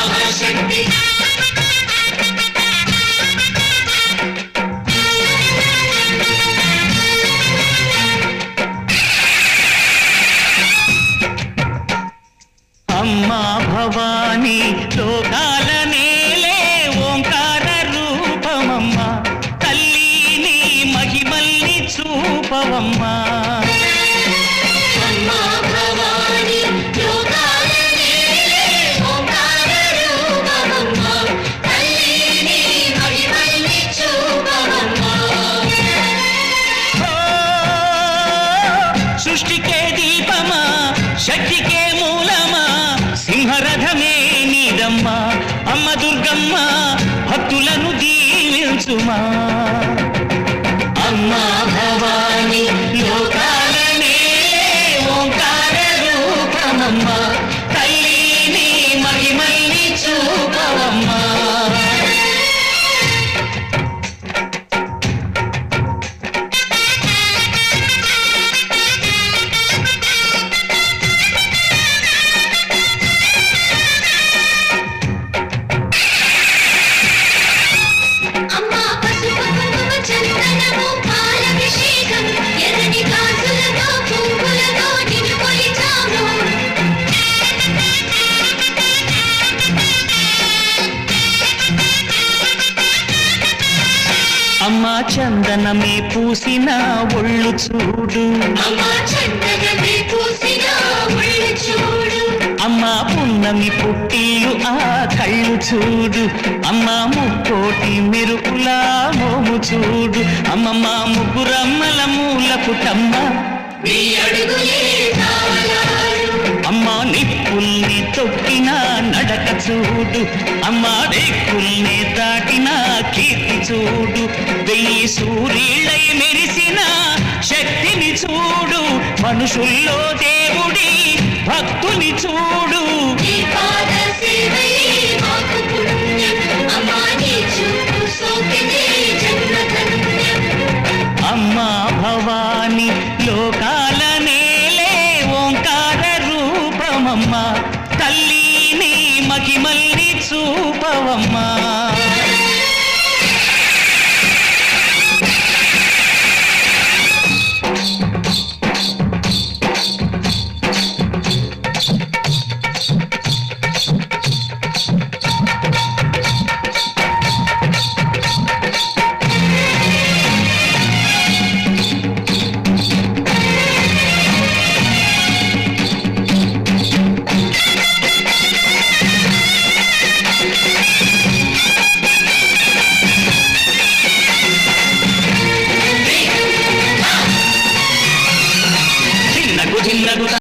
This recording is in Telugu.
మహాశక్తి అమ్మా భవానీ లోకాల నేలే ఓంకార రూపమమ్మా తల్లి నీ మహిమల్ని చూపవమ్మా సృష్టికే దీపమా శక్తికే మూలమా సింహరథమే నీదమ్మా అమ్మ దుర్గమ్మ భక్తులను దీవించుమా అమ్మా భవానీ లోకాల నేలే ఓంకార రూపమమ్మా తల్లి నీ మహిమల్ని చూపవమ్మా అమ్మా చందనమే పూసిన ఒళ్ళు చూడు అమ్మా పున్నమి పుట్టిలు ఆ కళ్ళు చూడు అమ్మా ముక్కోటి మెరుపులా మోము చూడు అమ్మమ్మ ముగ్గురమ్మల మూల పుటమ్మ అమ్మా నిప్పుల్ని తొక్కిన నడక చూడు అమ్మా రేకుల్ని దాటిన కీర్తి చూడు వెయ్యి సూర్యులై మెరిసిన శక్తిని చూడు మనుషుల్లో దేవుడి భక్తుని చూడు అమ్మా భవానీ లోకాల నేలే ఓంకార రూపమమ్మా తల్లి నీ మహిమల్ని చూపవమ్మా